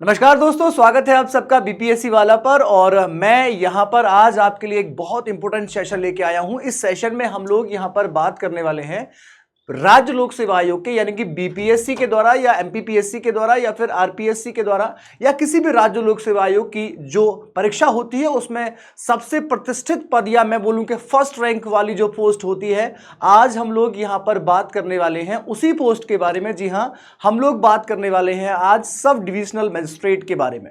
नमस्कार दोस्तों, स्वागत है आप सबका बीपीएससी वाला पर। और मैं यहां पर आज आपके लिए एक बहुत इंपॉर्टेंट सेशन लेके आया हूं। इस सेशन में हम लोग यहां पर बात करने वाले हैं राज्य लोक सेवा आयोग के, यानी कि बीपीएससी के द्वारा या एमपीपीएससी के द्वारा या फिर आरपीएससी के द्वारा या किसी भी राज्य लोक सेवा आयोग की जो परीक्षा होती है उसमें सबसे प्रतिष्ठित पद या मैं बोलूं कि फर्स्ट रैंक वाली जो पोस्ट होती है, आज हम लोग यहां पर बात करने वाले हैं उसी पोस्ट के बारे में। जी हां, हम लोग बात करने वाले हैं आज सब डिविजनल मजिस्ट्रेट के बारे में।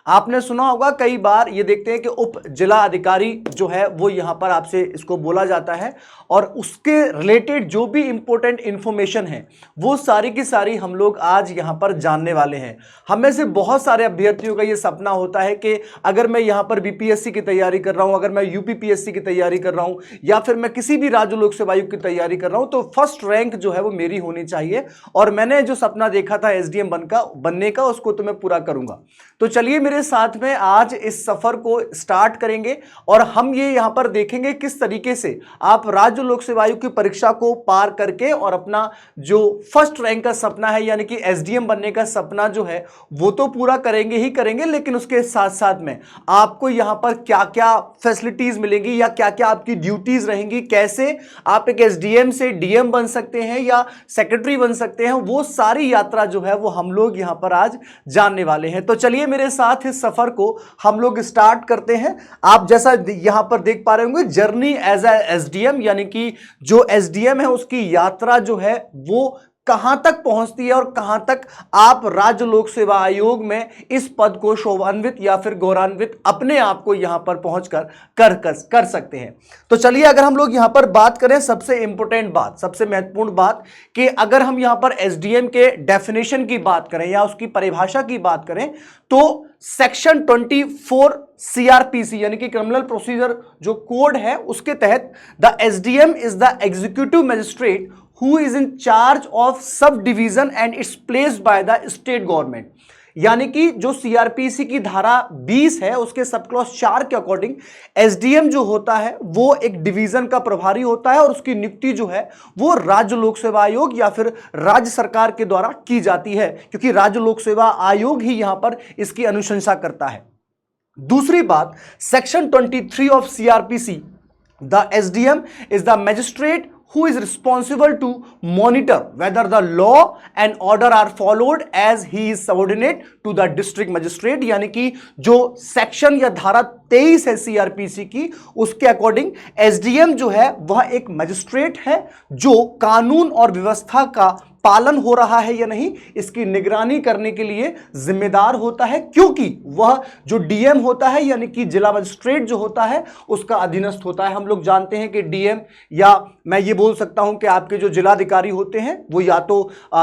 आपने सुना होगा कई बार, ये देखते हैं कि उप जिला अधिकारी जो है वो यहां पर आपसे इसको बोला जाता है और उसके रिलेटेड जो भी इंपॉर्टेंट इंफॉर्मेशन है वो सारी की सारी हम लोग आज यहां पर जानने वाले हैं। हम में से बहुत सारे अभ्यर्थियों का ये सपना होता है कि अगर मैं यहां पर बीपीएससी की तैयारी कर रहा हूं, अगर मैं यूपीपीएससी की तैयारी कर रहा हूं या फिर मैं किसी भी राज्य लोक सेवा आयोग की तैयारी कर रहा हूं, तो फर्स्ट रैंक जो है वो मेरी होनी चाहिए। और मैंने जो सपना देखा था एसडीएम बनने का, उसको तो मैं पूरा करूंगा। तो चलिए मेरे साथ में आज इस सफर को स्टार्ट करेंगे और हम ये यहां पर देखेंगे किस तरीके से आप राज्य लोक सेवा आयोग की परीक्षा को पार करके और अपना जो फर्स्ट रैंक का सपना है यानी कि एसडीएम बनने का सपना जो है वो तो पूरा करेंगे ही करेंगे, लेकिन उसके साथ साथ में आपको यहां पर क्या क्या फैसिलिटीज मिलेंगी या क्या क्या आपकी ड्यूटीज रहेंगी, कैसे आप एक एसडीएम से डीएम बन सकते हैं या सेक्रेटरी बन सकते हैं, वो सारी यात्रा जो है वो हम लोग यहां पर आज जानने वाले हैं। तो चलिए मेरे साथ इस सफर को हम लोग स्टार्ट करते हैं। आप जैसा यहां पर देख पा रहे होंगे, जर्नी एज ए एसडीएम, यानी कि जो एसडीएम है उसकी यात्रा जो है वो कहां तक पहुंचती है और कहां तक आप राज्य लोक सेवा आयोग में इस पद को शोभान्वित या फिर गौरवान्वित अपने आप को यहां पर पहुंचकर कर सकते हैं। तो चलिए अगर हम लोग यहां पर बात करें, सबसे इंपॉर्टेंट बात, सबसे महत्वपूर्ण बात कि अगर हम यहां पर एसडीएम के डेफिनेशन की बात करें या उसकी परिभाषा की बात करें तो सेक्शन 24 सीआरपीसी यानी कि क्रिमिनल प्रोसीजर जो कोड है उसके तहत the SDM is the executive magistrate who is in charge of sub division and it's placed by the state government. यानी कि जो सीआरपीसी की धारा 20 है उसके सब क्लॉज 4 के अकॉर्डिंग एसडीएम जो होता है वो एक डिवीजन का प्रभारी होता है और उसकी नियुक्ति जो है वो राज्य लोक सेवा आयोग या फिर राज्य सरकार के द्वारा की जाती है, क्योंकि राज्य लोक सेवा आयोग ही यहां पर इसकी अनुशंसा करता है। दूसरी बात, section 23 of CrPC, the SDM is the magistrate who is responsible to monitor whether the law and order are followed as he is subordinate to the district magistrate। यानी कि जो सेक्शन या धारा 23 है सीआरपीसी की, उसके अकॉर्डिंग एसडीएम जो है वह एक मजिस्ट्रेट है जो कानून और व्यवस्था का पालन हो रहा है या नहीं इसकी निगरानी करने के लिए जिम्मेदार होता है, क्योंकि वह जो डीएम होता है यानी कि जिला मजिस्ट्रेट जो होता है उसका अधीनस्थ होता है। हम लोग जानते हैं कि डीएम, या मैं ये बोल सकता हूं कि आपके जो जिलाधिकारी होते हैं वो या तो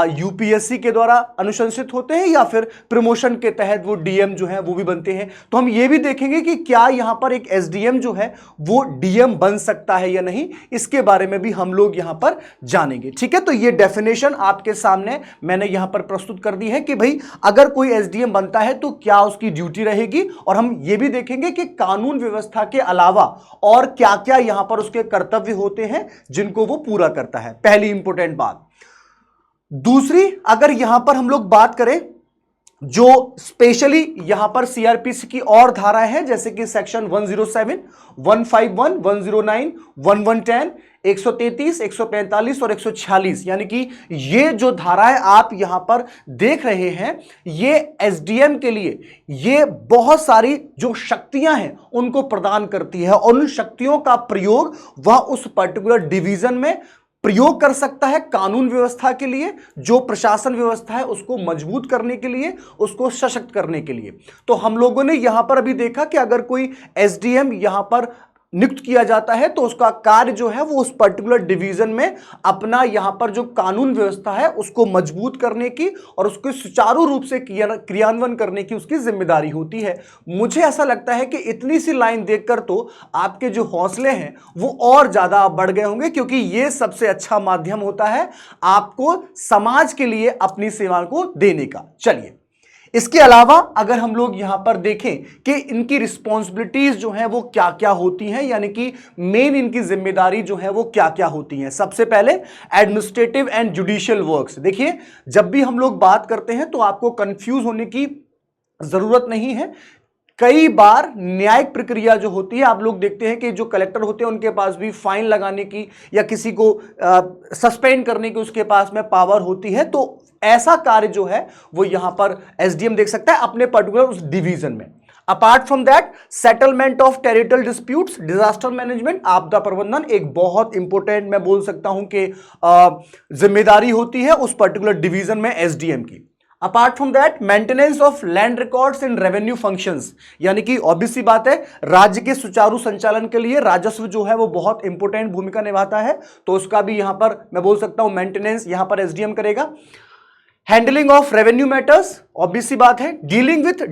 यूपीएससी के द्वारा अनुशंसित होते हैं या फिर प्रमोशन के तहत वो डीएम जो है वो भी बनते हैं। तो हम ये भी देखेंगे कि क्या यहां पर एक एसडीएम जो है वो डीएम बन सकता है या नहीं, इसके बारे में भी हम लोग यहां पर जानेंगे। ठीक है, तो ये डेफिनेशन आपके सामने मैंने यहां पर प्रस्तुत कर दी है कि भाई अगर कोई एसडीएम बनता है तो क्या उसकी ड्यूटी रहेगी, और हम यह भी देखेंगे कि कानून व्यवस्था के अलावा और क्या क्या यहां पर उसके कर्तव्य होते हैं जिनको वो पूरा करता है। पहली इंपॉर्टेंट बात। दूसरी, अगर यहां पर हम लोग बात करें जो स्पेशली यहां पर सीआरपीसी की और धाराएं हैं, जैसे कि सेक्शन 107, 151, 109, 1110, 133, 145 और 146, यानी कि ये जो धाराएं आप यहां पर देख रहे हैं ये एसडीएम के लिए ये बहुत सारी जो शक्तियां हैं उनको प्रदान करती है और उन शक्तियों का प्रयोग वह उस पर्टिकुलर डिवीजन में प्रयोग कर सकता है कानून व्यवस्था के लिए, जो प्रशासन व्यवस्था है उसको मजबूत करने के लिए, उसको सशक्त करने के लिए। तो हम लोगों ने यहां पर अभी देखा कि अगर कोई एसडीएम यहां पर नियुक्त किया जाता है तो उसका कार्य जो है वो उस पर्टिकुलर डिवीजन में अपना यहां पर जो कानून व्यवस्था है उसको मजबूत करने की और उसको सुचारू रूप से क्रियान्वयन करने की उसकी जिम्मेदारी होती है। मुझे ऐसा लगता है कि इतनी सी लाइन देखकर तो आपके जो हौसले हैं वो और ज्यादा बढ़ गए होंगे, क्योंकि ये सबसे अच्छा माध्यम होता है आपको समाज के लिए अपनी सेवा को देने का। चलिए, इसके अलावा अगर हम लोग यहां पर देखें कि इनकी रिस्पॉन्सिबिलिटीज जो हैं वो क्या क्या होती हैं, यानी कि मेन इनकी जिम्मेदारी जो है वो क्या क्या होती हैं। सबसे पहले एडमिनिस्ट्रेटिव एंड जुडिशियल वर्क्स। देखिए, जब भी हम लोग बात करते हैं तो आपको कंफ्यूज होने की जरूरत नहीं है। कई बार न्यायिक प्रक्रिया जो होती है, आप लोग देखते हैं कि जो कलेक्टर होते हैं उनके पास भी फाइन लगाने की या किसी को सस्पेंड करने की उसके पास में पावर होती है। तो ऐसा कार्य जो है वो यहां पर एसडीएम देख सकता है अपने पर्टिकुलर उस डिवीजन में। Apart from that, settlement of territorial disputes, disaster management, आपदा प्रबंधन एक बहुत इंपॉर्टेंट मैं बोल सकता हूं कि जिम्मेदारी होती है उस पर्टिकुलर डिवीजन में एसडीएम की। Apart from that, maintenance of land records in revenue functions, यानी कि ऑब्वियस सी बात है राज्य के सुचारू संचालन के लिए राजस्व जो है वो बहुत इंपॉर्टेंट भूमिका निभाता है, तो उसका भी यहां पर मैं बोल सकता हूं मेंटेनेंस यहां पर एसडीएम करेगा। Handling of revenue matters, obvious सी बात है, dealing with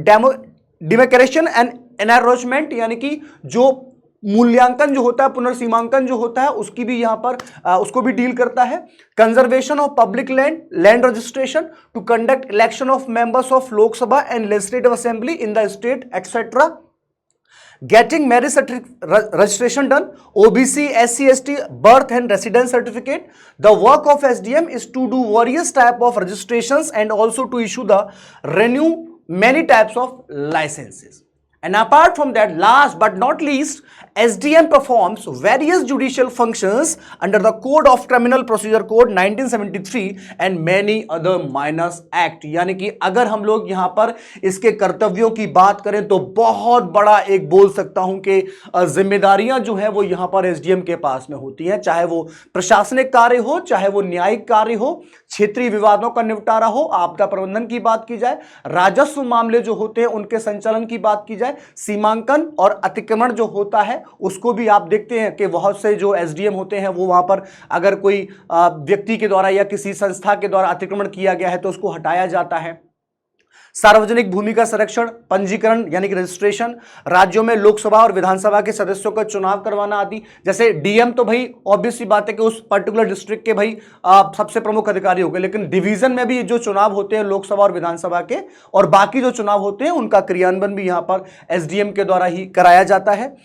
demarcation and encroachment, यानी कि जो मूल्यांकन जो होता है, पुनर्सीमांकन जो होता है, उसकी भी यहां पर उसको भी डील करता है। Conservation of public land, land registration, to conduct election of members of Lok Sabha and legislative assembly in the state etcetera, getting marriage registration done, OBC SC ST birth and residence certificate. The work of SDM is to do various type of registrations and also to issue the renew many types of licenses. And apart from that, last but not least, SDM performs various judicial functions under the Code of Criminal Procedure Code 1973 and many other minor act. यानी कि अगर हम लोग यहां पर इसके कर्तव्यों की बात करें तो बहुत बड़ा एक बोल सकता हूं कि जिम्मेदारियां जो है वो यहां पर SDM के पास में होती हैं, चाहे वो प्रशासनिक कार्य हो, चाहे वो न्यायिक कार्य हो, क्षेत्रीय विवादों का निपटारा हो, आपदा प्रबंधन की बात की जाए, राजस्व मामले जो होते हैं उनके संचालन की बात की जाए, सीमांकन और अतिक्रमण जो होता है उसको भी आप देखते हैं कि बहुत से जो एसडीएम होते हैं वो वहां पर अगर कोई व्यक्ति के द्वारा या किसी संस्था के द्वारा अतिक्रमण किया गया है तो उसको हटाया जाता है। सार्वजनिक भूमि का संरक्षण, पंजीकरण यानी कि रजिस्ट्रेशन, राज्यों में लोकसभा और विधानसभा के सदस्यों का चुनाव करवाना आदि। जैसे डीएम तो भाई ऑब्वियस सी बात है कि उस पर्टिकुलर डिस्ट्रिक्ट के भाई सबसे प्रमुख अधिकारी हो गए, लेकिन डिवीजन में भी जो चुनाव होते हैं लोकसभा और विधानसभा के और बाकी जो चुनाव होते हैं उनका क्रियान्वयन भी यहां पर एसडीएम के द्वारा ही कराया जाता है।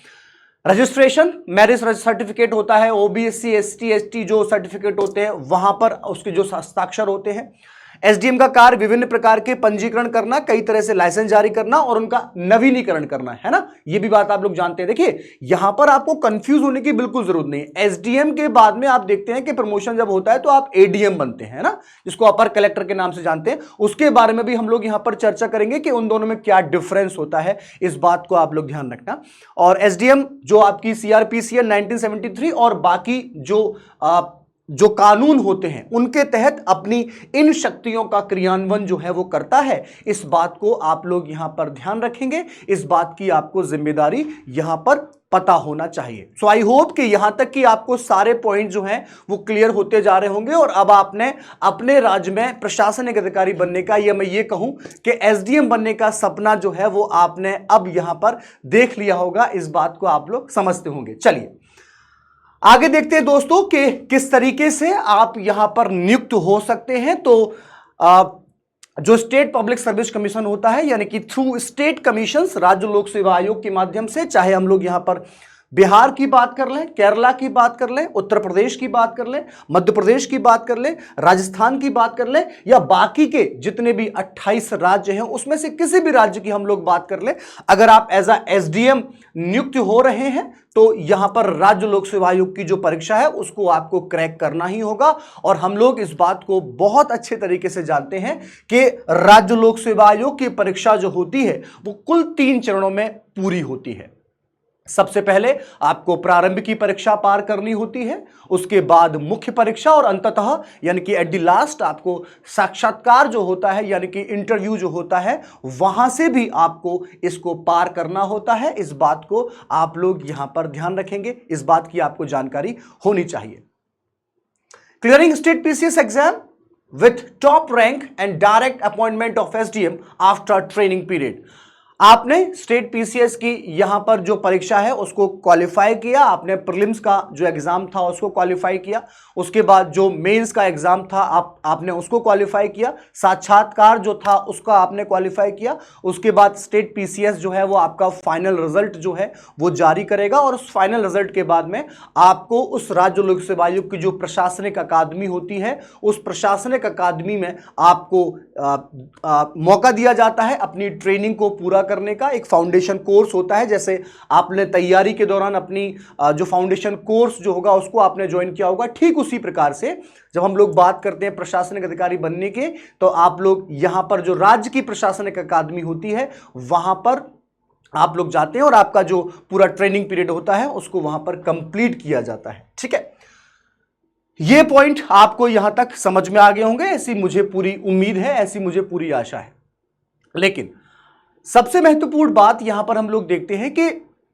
रजिस्ट्रेशन, मैरिज सर्टिफिकेट होता है, ओबीसी ST ST जो सर्टिफिकेट होते हैं वहां पर उसके जो हस्ताक्षर होते हैं। एसडीएम का कार्य विभिन्न प्रकार के पंजीकरण करना, कई तरह से लाइसेंस जारी करना और उनका नवीनीकरण करना है ना, ये भी बात आप लोग जानते हैं। देखिए यहां पर आपको कंफ्यूज होने की बिल्कुल जरूरत नहीं है। एसडीएम के बाद में आप देखते हैं कि प्रमोशन जब होता है तो आप एडीएम बनते हैं ना, जिसको अपर कलेक्टर के नाम से जानते हैं। उसके बारे में भी हम लोग यहां पर चर्चा करेंगे कि उन दोनों में क्या डिफरेंस होता है, इस बात को आप लोग ध्यान रखना। और एसडीएम जो आपकी सीआरपीसी 1973 और बाकी जो कानून होते हैं उनके तहत अपनी इन शक्तियों का क्रियान्वयन जो है वो करता है, इस बात को आप लोग यहां पर ध्यान रखेंगे, इस बात की आपको जिम्मेदारी यहां पर पता होना चाहिए। सो आई होप कि यहां तक कि आपको सारे पॉइंट जो हैं वो क्लियर होते जा रहे होंगे और अब आपने अपने राज्य में प्रशासनिक अधिकारी बनने का, या मैं ये कहूं कि एसडीएम बनने का सपना जो है वो आपने अब यहां पर देख लिया होगा, इस बात को आप लोग समझते होंगे। चलिए आगे देखते हैं दोस्तों कि किस तरीके से आप यहां पर नियुक्त हो सकते हैं। तो जो स्टेट पब्लिक सर्विस कमीशन होता है, यानी कि थ्रू स्टेट कमीशंस, राज्य लोक सेवा आयोग के माध्यम से, चाहे हम लोग यहां पर बिहार की बात कर लें, केरला की बात कर लें, उत्तर प्रदेश की बात कर लें, मध्य प्रदेश की बात कर लें, राजस्थान की बात कर लें, या बाकी के जितने भी 28 राज्य हैं उसमें से किसी भी राज्य की हम लोग बात कर लें, अगर आप एज अ एसडीएम नियुक्त हो रहे हैं तो यहां पर राज्य लोक सेवा आयोग की जो परीक्षा है उसको आपको क्रैक करना ही होगा। और हम लोग इस बात को बहुत अच्छे तरीके से जानते हैं कि राज्य लोक सेवा आयोग की परीक्षा जो होती है वो कुल 3 चरणों में पूरी होती है। सबसे पहले आपको प्रारंभ की परीक्षा पार करनी होती है, उसके बाद मुख्य परीक्षा और अंततः यानी कि एट द लास्ट आपको साक्षात्कार जो होता है यानी कि इंटरव्यू जो होता है वहां से भी आपको इसको पार करना होता है। इस बात को आप लोग यहां पर ध्यान रखेंगे, इस बात की आपको जानकारी होनी चाहिए। Clearing state PCS exam with top rank and direct appointment of SDM after training period. आपने स्टेट पीसीएस की यहां पर जो परीक्षा है उसको क्वालिफाई किया, आपने प्रीलिम्स का जो एग्जाम था उसको क्वालिफाई किया, उसके बाद जो मेंस का एग्जाम था आपने उसको क्वालिफाई किया, साक्षात्कार जो था उसका आपने क्वालिफाई किया, उसके बाद स्टेट पीसीएस जो है वो आपका फाइनल रिजल्ट जो है वो जारी करेगा और उस फाइनल रिजल्ट के बाद में आपको उस राज्य लोक सेवा आयोग की जो प्रशासनिक अकादमी होती है उस प्रशासनिक अकादमी में आपको मौका दिया जाता है अपनी ट्रेनिंग को पूरा करने का। एक फाउंडेशन कोर्स होता है, जैसे आपने तैयारी के दौरान अपनी जो फाउंडेशन कोर्स जो होगा उसको आपने ज्वाइन किया होगा, ठीक उसी प्रकार से जब हम लोग बात करते हैं प्रशासनिक अधिकारी बनने के, तो आप लोग यहां पर जो राज्य की प्रशासनिक अकादमी होती है वहां पर आप लोग जाते हैं और आपका जो पूरा ट्रेनिंग पीरियड होता है उसको वहां पर कंप्लीट किया जाता है। ठीक है, ये पॉइंट आपको यहां तक समझ में आ गए होंगे, ऐसी मुझे पूरी उम्मीद है, ऐसी मुझे पूरी आशा है। लेकिन सबसे महत्वपूर्ण बात यहां पर हम लोग देखते हैं कि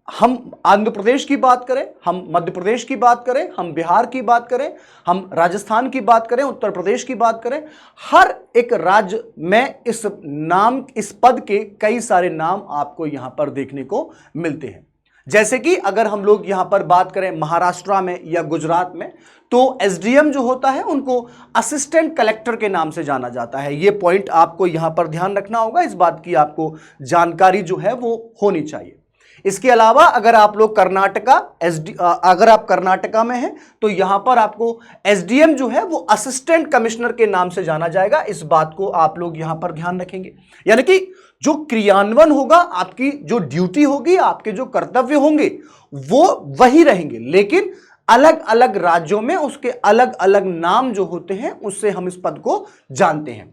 हम आंध्र प्रदेश की बात करें, हम मध्य प्रदेश की बात करें, हम बिहार की बात करें, हम राजस्थान की बात करें, उत्तर प्रदेश की बात करें, हर एक राज्य में इस पद के कई सारे नाम आपको यहां पर देखने को मिलते हैं। जैसे कि अगर हम लोग यहां पर बात करें महाराष्ट्र में या गुजरात में, तो एसडीएम जो होता है उनको असिस्टेंट कलेक्टर के नाम से जाना जाता है। यह पॉइंट आपको यहां पर ध्यान रखना होगा, इस बात की आपको जानकारी जो है वो होनी चाहिए। इसके अलावा अगर आप लोग अगर आप कर्नाटका में हैं तो यहां पर आपको एसडीएम जो है वो असिस्टेंट कमिश्नर के नाम से जाना जाएगा। इस बात को आप लोग यहां पर ध्यान रखेंगे, यानी कि जो क्रियान्वयन होगा, आपकी जो ड्यूटी होगी, आपके जो कर्तव्य होंगे वो वही रहेंगे, लेकिन अलग अलग राज्यों में उसके अलग अलग नाम जो होते हैं उससे हम इस पद को जानते हैं।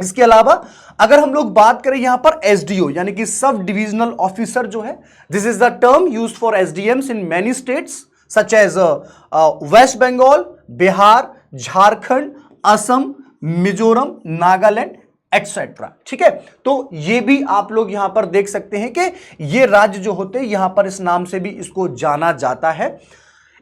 इसके अलावा अगर हम लोग बात करें यहां पर एसडीओ यानी कि सब डिविजनल ऑफिसर जो है, this is the term used for SDMs in many states such as West Bengal, Bihar, Jharkhand, Assam, Mizoram, Nagaland etcetera. ठीक है, तो ये भी आप लोग यहां पर देख सकते हैं कि ये राज्य जो होते हैं यहां पर इस नाम से भी इसको जाना जाता है।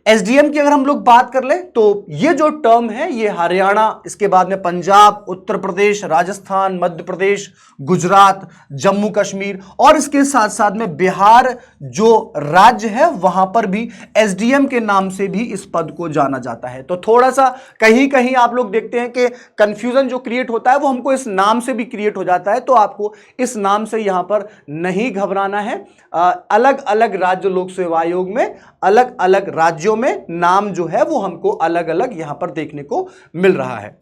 एसडीएम की अगर हम लोग बात कर लें तो ये जो टर्म है ये हरियाणा, इसके बाद में पंजाब, उत्तर प्रदेश, राजस्थान, मध्य प्रदेश, गुजरात, जम्मू कश्मीर और इसके साथ साथ में बिहार जो राज्य है वहां पर भी एसडीएम के नाम से भी इस पद को जाना जाता है। तो थोड़ा सा कहीं कहीं आप लोग देखते हैं कि कंफ्यूजन जो क्रिएट होता है वो हमको इस नाम से भी क्रिएट हो जाता है, तो आपको इस नाम से यहां पर नहीं घबराना है। अलग अलग राज्य लोक सेवा आयोग में अलग अलग राज्यों में नाम जो है वो हमको अलग अलग यहां पर देखने को मिल रहा है।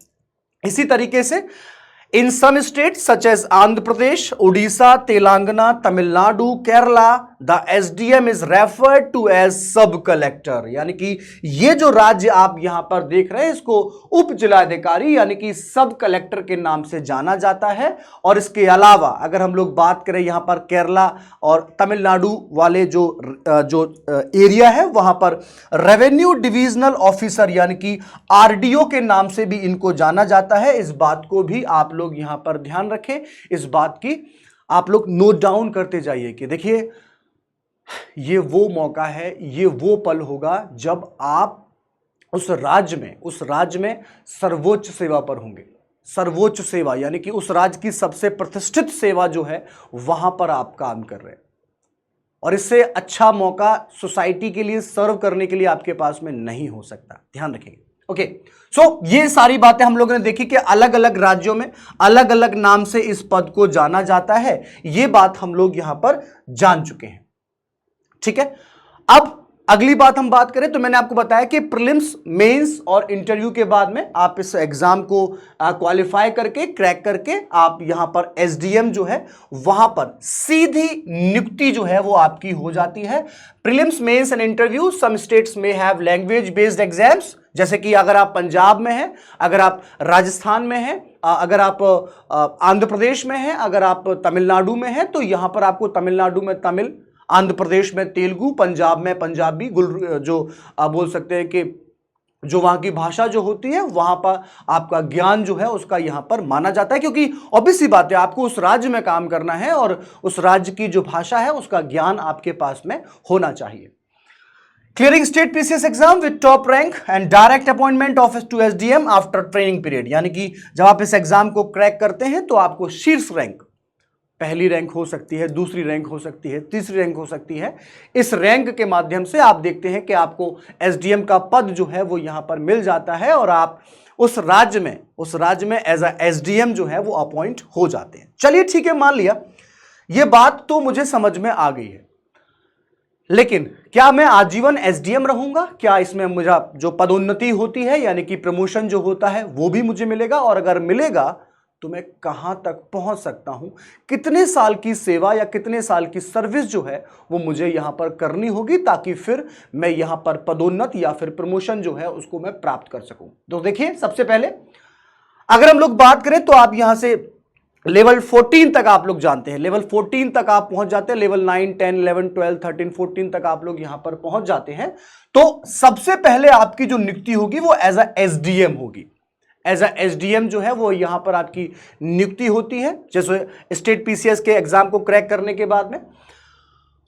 इसी तरीके से in some states such as Andhra Pradesh, Orissa, Telangana, Tamil Nadu, Kerala, the SDM is referred to as sub collector, यानी कि ये जो राज्य आप यहां पर देख रहे हैं इसको उप जिलाधिकारी यानी कि सब कलेक्टर के नाम से जाना जाता है। और इसके अलावा अगर हम लोग बात करें यहां पर केरला और तमिलनाडु वाले जो एरिया है वहां पर रेवेन्यू डिविजनल ऑफिसर यानी कि आरडीओ के नाम से भी इनको जाना जाता है। इस बात को भी आप लोग यहां पर ध्यान रखें, इस बात की आप लोग नोट डाउन करते जाइए कि देखिए ये वो मौका है, ये वो पल होगा जब आप उस राज्य में सर्वोच्च सेवा पर होंगे। सर्वोच्च सेवा यानी कि उस राज्य की सबसे प्रतिष्ठित सेवा जो है वहां पर आप काम कर रहे हैं, और इससे अच्छा मौका सोसाइटी के लिए सर्व करने के लिए आपके पास में नहीं हो सकता। ध्यान रखेंगे। ओके, सो ये सारी बातें हम लोगों ने देखी कि अलग अलग राज्यों में अलग अलग नाम से इस पद को जाना जाता है, ये बात हम लोग यहां पर जान चुके हैं। ठीक है, अब अगली बात हम बात करें तो मैंने आपको बताया कि प्रीलिम्स, मेंस और इंटरव्यू के बाद में आप इस एग्जाम को क्वालिफाई करके, क्रैक करके आप यहां पर एसडीएम जो है वहां पर सीधी नियुक्ति जो है वो आपकी हो जाती है। Prelims, mains and interview, some states में हैव लैंग्वेज बेस्ड एग्जाम्स, जैसे कि अगर आप पंजाब में हैं, अगर आप राजस्थान में हैं, अगर आप आंध्र प्रदेश में हैं, अगर आप तमिलनाडु में हैं, तो यहां पर आपको तमिलनाडु में तमिल, आंध्र प्रदेश में तेलुगु, पंजाब में पंजाबी, जो आप बोल सकते हैं कि जो वहां की भाषा जो होती है वहां पर आपका ज्ञान जो है उसका यहां पर माना जाता है, क्योंकि ऑब्वियस सी बात है आपको उस राज्य में काम करना है और उस राज्य की जो भाषा है उसका ज्ञान आपके पास में होना चाहिए। Clearing state PCS exam with top rank and direct appointment of to SDM after training period, यानी कि जब आप इस एग्जाम को क्रैक करते हैं तो आपको शीर्ष रैंक, पहली रैंक हो सकती है, दूसरी रैंक हो सकती है, तीसरी रैंक हो सकती है, इस रैंक के माध्यम से आप देखते हैं कि आपको एसडीएम का पद जो है वो यहां पर मिल जाता है और आप उस राज्य में एज अ एसडीएम जो है वो अपॉइंट हो जाते हैं। चलिए ठीक है, मान लिया ये बात तो मुझे समझ में आ गई है, लेकिन क्या मैं आजीवन एसडीएम रहूंगा? क्या इसमें मुझे जो पदोन्नति होती है यानी कि प्रमोशन जो होता है वो भी मुझे मिलेगा? और अगर मिलेगा तो मैं कहां तक पहुंच सकता हूं, कितने साल की सेवा या कितने साल की सर्विस जो है वो मुझे यहां पर करनी होगी, ताकि फिर मैं यहां पर पदोन्नत या फिर प्रमोशन जो है उसको मैं प्राप्त कर सकूं। तो देखिए, सबसे पहले अगर हम लोग बात करें तो आप यहां से लेवल 14 तक आप लोग जानते हैं, लेवल 14 तक आप पहुंच जाते हैं, लेवल 9, 10, 11, 12, 13, 14 तक आप लोग यहां पर पहुंच जाते हैं। तो सबसे पहले आपकी जो नियुक्ति होगी वो एज अ एसडीएम होगी। एज अ एसडीएम जो है वो यहां पर आपकी नियुक्ति होती है, जैसे स्टेट पीसीएस के एग्जाम को क्रैक करने के बाद में।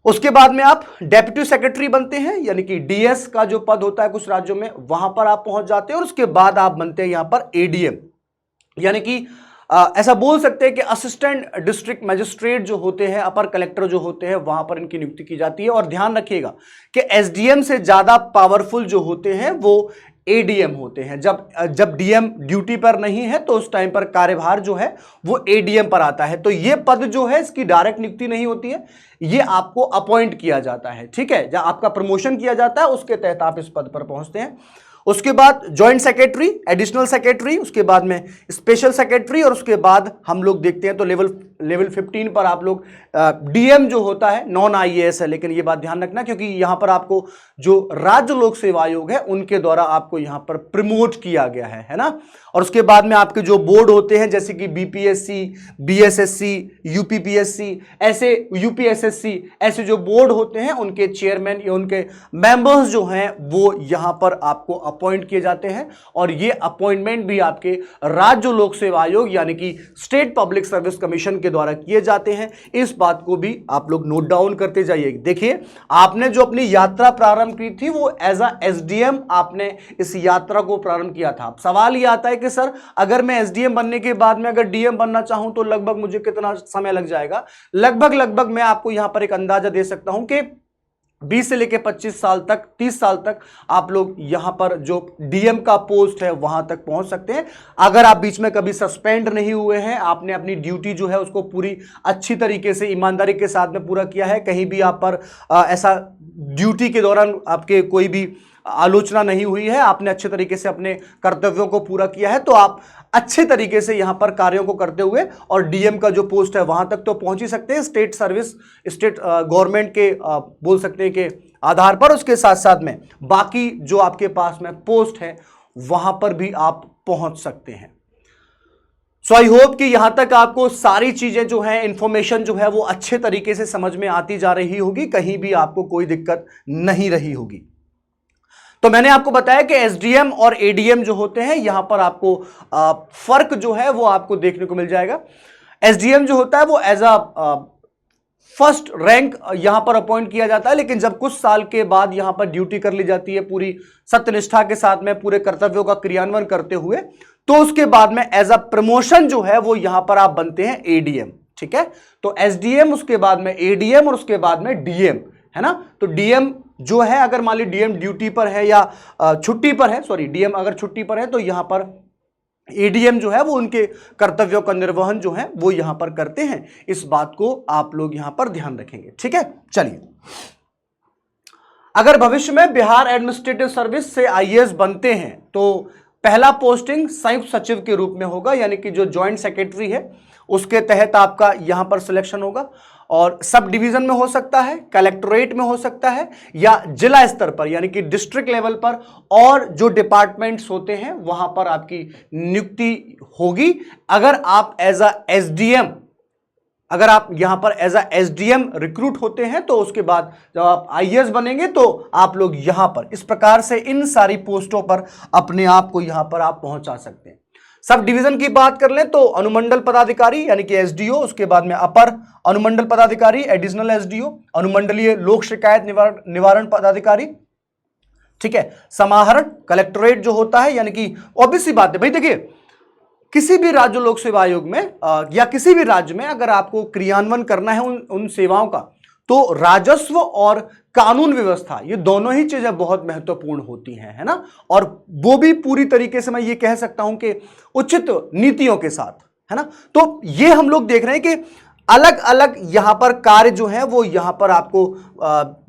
उसके बाद में आप डेप्यूटी सेक्रेटरी बनते हैं, यानी कि डीएस का जो पद होता है कुछ राज्यों में, वहां पर आप पहुंच जाते हैं। और उसके बाद आप बनते हैं यहां पर एडीएम, यानी कि ऐसा बोल सकते हैं कि असिस्टेंट डिस्ट्रिक्ट मजिस्ट्रेट जो होते हैं, अपर कलेक्टर जो होते हैं, वहां पर इनकी नियुक्ति की जाती है। और ध्यान रखिएगा कि एसडीएम से ज्यादा पावरफुल जो होते हैं वो एडीएम होते हैं। जब डीएम ड्यूटी पर नहीं है तो उस टाइम पर कार्यभार जो है वो एडीएम पर आता है। तो ये पद जो है इसकी डायरेक्ट नियुक्ति नहीं होती है, ये आपको अपॉइंट किया जाता है। ठीक है, जब आपका प्रमोशन किया जाता है उसके तहत आप इस पद पर पहुंचते हैं। उसके बाद जॉइंट सेक्रेटरी, एडिशनल सेक्रेटरी, उसके बाद में स्पेशल सेक्रेटरी, और उसके बाद हम लोग देखते हैं तो लेवल 15 पर आप लोग डीएम जो होता है, नॉन आईएएस है, लेकिन ये बात ध्यान रखना क्योंकि यहां पर आपको जो राज्य लोक सेवा आयोग है उनके द्वारा आपको यहां पर प्रमोट किया गया है ना। और उसके बाद में आपके जो बोर्ड होते हैं जैसे कि बीपीएससी, बीएसएससी, यूपीपीएससी, ऐसे यूपीएसएससी, ऐसे जो बोर्ड होते हैं उनके चेयरमैन या उनके मेंबर्स जो हैं वो यहां पर आपको अपॉइंट किए जाते हैं। और ये अपॉइंटमेंट भी आपके राज्य लोक सेवा आयोग यानी कि स्टेट पब्लिक सर्विस कमीशन के द्वारा किए जाते हैं। इस बात को भी आप लोग नोट डाउन करते जाइए। देखिए, आपने जो अपनी यात्रा प्रारंभ की थी वो एज अ एसडीएम आपने इस यात्रा को प्रारंभ किया था। सवाल ये आता है कि सर अगर मैं एसडीएम बनने के बाद में अगर डीएम बनना चाहूं तो लगभग मुझे कितना समय लग जाएगा? लगभग मैं आपको यहां पर एक अंदाजा दे सकता हूं कि 20 से लेकर 25 साल तक, 30 साल तक आप लोग यहां पर जो डीएम का पोस्ट है वहां तक पहुंच सकते हैं। अगर आप बीच में कभी सस्पेंड नहीं हुए हैं, आपने अपनी ड्यूटी जो है उसको पूरी अच्छी तरीके से ईमानदारी के साथ में पूरा किया है, कहीं भी आप पर ऐसा ड्यूटी के दौरान आपके कोई भी आलोचना नहीं हुई है, आपने अच्छे तरीके से अपने कर्तव्यों को पूरा किया है, तो आप अच्छे तरीके से यहां पर कार्यों को करते हुए और डीएम का जो पोस्ट है वहां तक तो पहुंच ही सकते हैं। स्टेट सर्विस, स्टेट गवर्नमेंट के बोल सकते हैं कि आधार पर। उसके साथ साथ में बाकी जो आपके पास में पोस्ट है वहां पर भी आप पहुंच सकते हैं। सो आई होप कि यहां तक आपको सारी चीजें जो है, इंफॉर्मेशन जो है वो अच्छे तरीके से समझ में आती जा रही होगी, कहीं भी आपको कोई दिक्कत नहीं रही होगी। तो मैंने आपको बताया कि एसडीएम और एडीएम जो होते हैं यहां पर आपको फर्क जो है वो आपको देखने को मिल जाएगा। एसडीएम जो होता है वो एज अ फर्स्ट रैंक यहां पर अपॉइंट किया जाता है, लेकिन जब कुछ साल के बाद यहां पर ड्यूटी कर ली जाती है पूरी सत्यनिष्ठा के साथ में, पूरे कर्तव्यों का क्रियान्वयन करते हुए, तो उसके बाद में एज अ प्रमोशन जो है वो यहां पर आप बनते हैं एडीएम। ठीक है, तो एसडीएम, उसके बाद में एडीएम और उसके बाद में डीएम, है ना। तो डीएम जो है, अगर मान ली डीएम ड्यूटी पर है या छुट्टी पर है, सॉरी डीएम अगर छुट्टी पर है तो यहां पर एडीएम जो है वो उनके कर्तव्यों का निर्वहन जो है वो यहां पर करते हैं। इस बात को आप लोग यहां पर ध्यान रखेंगे। ठीक है, चलिए, अगर भविष्य में बिहार एडमिनिस्ट्रेटिव सर्विस से आईएएस बनते हैं तो पहला पोस्टिंग संयुक्त सचिव के रूप में होगा, यानी कि जो ज्वाइंट सेक्रेटरी है उसके तहत आपका यहां पर सिलेक्शन होगा। और सब डिवीजन में हो सकता है, कलेक्टोरेट में हो सकता है, या जिला स्तर पर यानी कि डिस्ट्रिक्ट लेवल पर, और जो डिपार्टमेंट्स होते हैं वहां पर आपकी नियुक्ति होगी। अगर आप एज अ एसडीएम, अगर आप यहां पर एज अ एसडीएम रिक्रूट होते हैं तो उसके बाद जब आप आईएएस बनेंगे तो आप लोग यहां पर इस प्रकार से इन सारी पोस्टों पर अपने आप को यहां पर आप पहुंचा सकते हैं। सब डिवीजन की बात कर लें तो अनुमंडल पदाधिकारी यानी कि एसडीओ, उसके बाद में अपर अनुमंडल पदाधिकारी एडिशनल एसडीओ, अनुमंडलीय लोक शिकायत निवारण पदाधिकारी, ठीक है, समाहरण कलेक्टोरेट जो होता है, यानी कि ऑब्वियस सी बात है भाई, देखिए किसी भी राज्य लोक सेवा आयोग में या किसी भी राज्य में अगर आपको क्रियान्वयन करना है उन सेवाओं का, तो राजस्व और कानून व्यवस्था ये दोनों ही चीजें बहुत महत्वपूर्ण होती हैं, है ना। और वो भी पूरी तरीके से मैं ये कह सकता हूं कि उचित नीतियों के साथ, है ना। तो ये हम लोग देख रहे हैं कि अलग अलग यहां पर कार्य जो है वो यहां पर आपको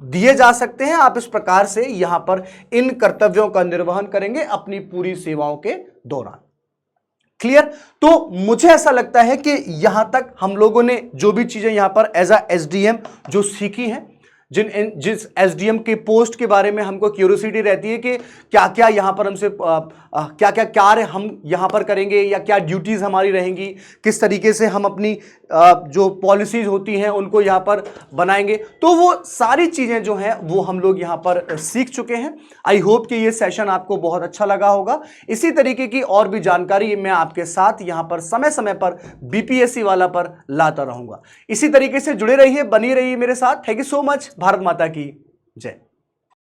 दिए जा सकते हैं। आप इस प्रकार से यहां पर इन कर्तव्यों का निर्वहन करेंगे अपनी पूरी सेवाओं के दौरान। क्लियर। तो मुझे ऐसा लगता है कि यहां तक हम लोगों ने जो भी चीजें यहां पर एज अ एसडीएम जो सीखी हैं, जिस एसडीएम के पोस्ट के बारे में हमको क्यूरियोसिटी रहती है कि क्या क्या यहां पर हमसे क्या क्या कार्य हम यहां पर करेंगे या क्या ड्यूटीज हमारी रहेंगी, किस तरीके से हम अपनी जो पॉलिसीज होती हैं उनको यहां पर बनाएंगे, तो वो सारी चीजें जो हैं वो हम लोग यहां पर सीख चुके हैं। आई होप कि ये सेशन आपको बहुत अच्छा लगा होगा। इसी तरीके की और भी जानकारी मैं आपके साथ यहां पर समय समय पर बीपीएससी वाला पर लाता रहूंगा। इसी तरीके से जुड़े रहिए, बनी रहिए मेरे साथ। Thank you so much. Bharat माता की जय।